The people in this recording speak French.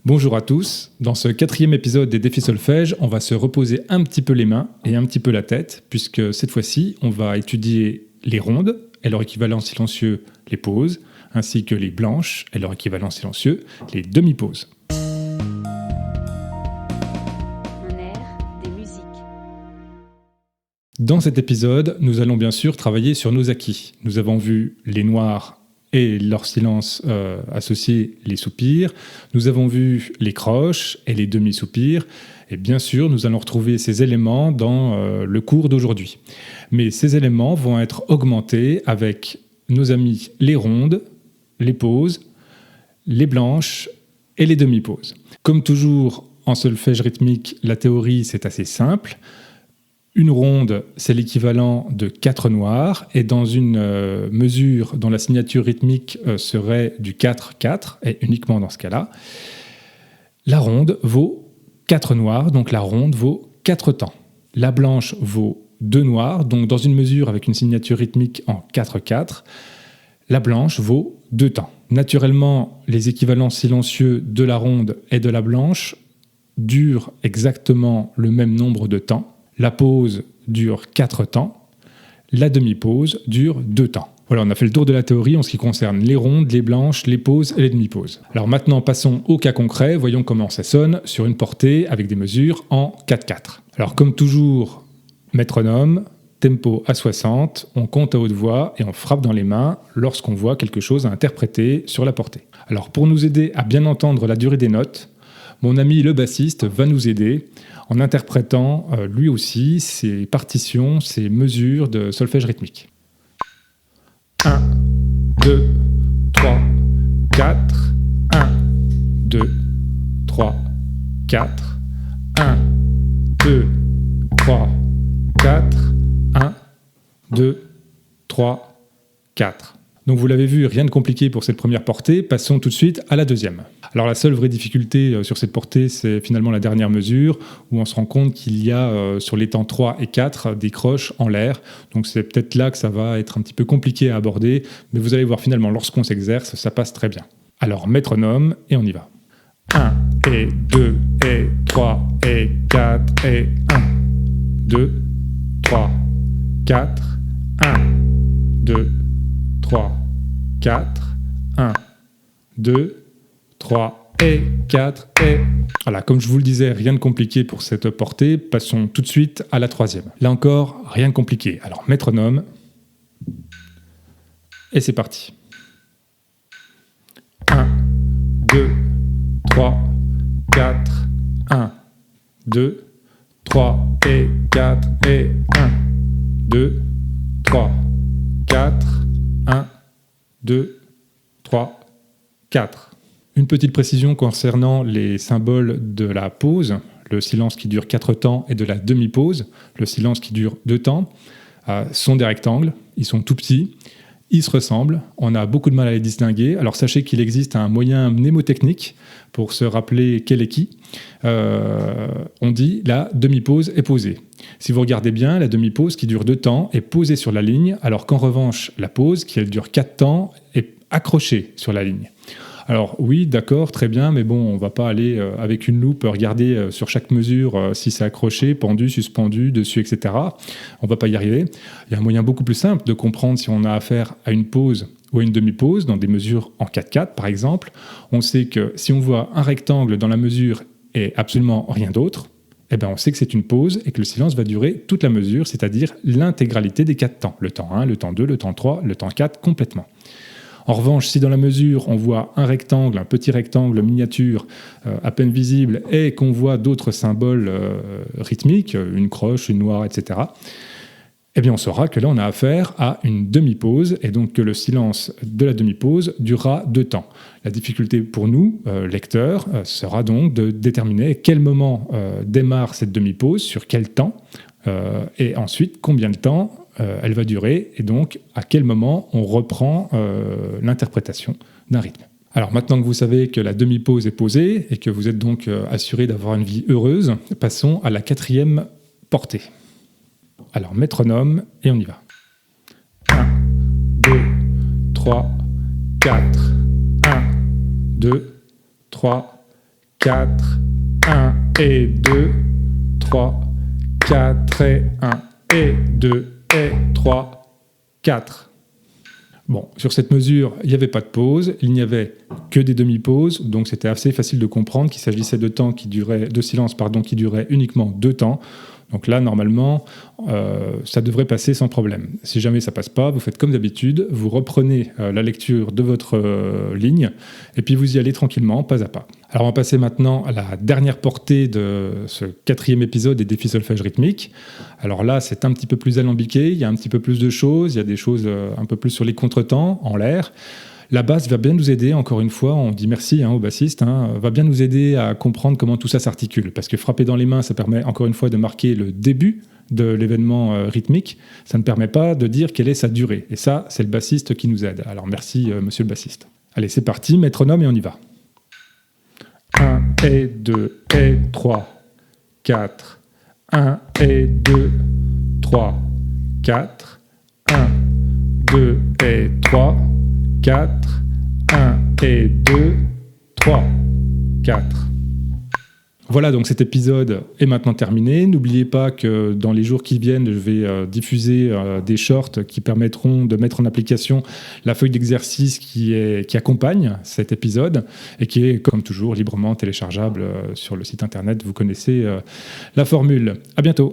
Bonjour à tous, dans ce 4e épisode des défis solfège, on va se reposer un petit peu les mains et un petit peu la tête, puisque cette fois-ci, on va étudier les rondes et leur équivalent silencieux, les pauses, ainsi que les blanches et leur équivalent silencieux, les demi-pauses. Un air, des musiques. Dans cet épisode, nous allons bien sûr travailler sur nos acquis. Nous avons vu les noirs et leur silence associé, les soupirs. Nous avons vu les croches et les demi-soupirs. Et bien sûr, nous allons retrouver ces éléments dans le cours d'aujourd'hui. Mais ces éléments vont être augmentés avec nos amis les rondes, les pauses, les blanches et les demi-pauses. Comme toujours en solfège rythmique, la théorie c'est assez simple. Une ronde, c'est l'équivalent de 4 noirs, et dans une mesure dont la signature rythmique serait du 4-4, et uniquement dans ce cas-là, la ronde vaut 4 noirs, donc la ronde vaut 4 temps. La blanche vaut 2 noirs, donc dans une mesure avec une signature rythmique en 4-4, la blanche vaut 2 temps. Naturellement, les équivalents silencieux de la ronde et de la blanche durent exactement le même nombre de temps. La pause dure 4 temps, la demi-pause dure 2 temps. Voilà, on a fait le tour de la théorie en ce qui concerne les rondes, les blanches, les pauses et les demi-pauses. Alors maintenant, passons au cas concret, voyons comment ça sonne sur une portée avec des mesures en 4-4. Alors comme toujours, métronome, tempo à 60, on compte à haute voix et on frappe dans les mains lorsqu'on voit quelque chose à interpréter sur la portée. Alors pour nous aider à bien entendre la durée des notes, mon ami le bassiste va nous aider en interprétant lui aussi ses partitions, ses mesures de solfège rythmique. 1, 2, 3, 4, 1, 2, 3, 4, 1, 2, 3, 4, 1, 2, 3, 4. Donc vous l'avez vu, rien de compliqué pour cette première portée, passons tout de suite à la deuxième. Alors la seule vraie difficulté sur cette portée, c'est finalement la dernière mesure, où on se rend compte qu'il y a sur les temps 3 et 4 des croches en l'air, donc c'est peut-être là que ça va être un petit peu compliqué à aborder, mais vous allez voir finalement lorsqu'on s'exerce, ça passe très bien. Alors métronome, et on y va. 1 et 2 et 3 et 4 et 1, 2, 3, 4, 1, 2, 3, 4, 1, 2, 3 et 4 et... Voilà, comme je vous le disais, rien de compliqué pour cette portée. Passons tout de suite à la troisième. Là encore, rien de compliqué. Alors, métronome. Et c'est parti. 1, 2, 3, 4, 1, 2, 3 et 4 et 1, 2, 3, 4, 1, 2, 3, 4. Une petite précision concernant les symboles de la pause, le silence qui dure 4 temps et de la demi-pause, le silence qui dure 2 temps, sont des rectangles, ils sont tout petits, ils se ressemblent, on a beaucoup de mal à les distinguer. Alors sachez qu'il existe un moyen mnémotechnique pour se rappeler quel est qui. On dit la demi-pause est posée. Si vous regardez bien, la demi-pause qui dure 2 temps est posée sur la ligne, alors qu'en revanche, la pause qui elle dure 4 temps est accrochée sur la ligne. Alors oui, d'accord, très bien, mais bon, on ne va pas aller avec une loupe regarder sur chaque mesure si c'est accroché, pendu, suspendu, dessus, etc. On ne va pas y arriver. Il y a un moyen beaucoup plus simple de comprendre si on a affaire à une pause ou à une demi-pause, dans des mesures en 4-4 par exemple. On sait que si on voit un rectangle dans la mesure et absolument rien d'autre, eh ben on sait que c'est une pause et que le silence va durer toute la mesure, c'est-à-dire l'intégralité des 4 temps. Le temps 1, le temps 2, le temps 3, le temps 4, complètement. En revanche, si dans la mesure on voit un rectangle, un petit rectangle miniature à peine visible et qu'on voit d'autres symboles rythmiques, une croche, une noire, etc., eh bien on saura que là on a affaire à une demi-pause et donc que le silence de la demi-pause durera 2 temps. La difficulté pour nous, lecteurs, sera donc de déterminer à quel moment démarre cette demi-pause, sur quel temps, et ensuite combien de temps elle va durer, et donc à quel moment on reprend l'interprétation d'un rythme. Alors maintenant que vous savez que la demi-pause est posée et que vous êtes donc assuré d'avoir une vie heureuse, passons à la 4e portée. Alors métronome, et on y va. 1, 2, 3, 4, 1, 2, 3, 4, 1 et 2, 3, 4 et 1 et 2 et 3, 4. Bon, sur cette mesure, il n'y avait pas de pause, il n'y avait que des demi-pauses, donc c'était assez facile de comprendre qu'il s'agissait de silence qui durait uniquement 2 temps. Donc là, normalement, ça devrait passer sans problème. Si jamais ça passe pas, vous faites comme d'habitude, vous reprenez la lecture de votre ligne, et puis vous y allez tranquillement, pas à pas. Alors on va passer maintenant à la dernière portée de ce 4e épisode des défis solfège rythmique. Alors là, c'est un petit peu plus alambiqué, il y a un petit peu plus de choses, il y a des choses un peu plus sur les contretemps, en l'air. La basse va bien nous aider, encore une fois, on dit merci au bassiste, va bien nous aider à comprendre comment tout ça s'articule. Parce que frapper dans les mains, ça permet encore une fois de marquer le début de l'événement rythmique. Ça ne permet pas de dire quelle est sa durée. Et ça, c'est le bassiste qui nous aide. Alors merci, monsieur le bassiste. Allez, c'est parti, métronome et on y va. 1 et 2 et 3, 4. 1 et 2, 3, 4. 1, 2 et 3, 4, 1 et 2, 3, 4. Voilà, donc cet épisode est maintenant terminé. N'oubliez pas que dans les jours qui viennent, je vais diffuser des shorts qui permettront de mettre en application la feuille d'exercice qui accompagne cet épisode et qui est, comme toujours, librement téléchargeable sur le site internet. Vous connaissez la formule. À bientôt.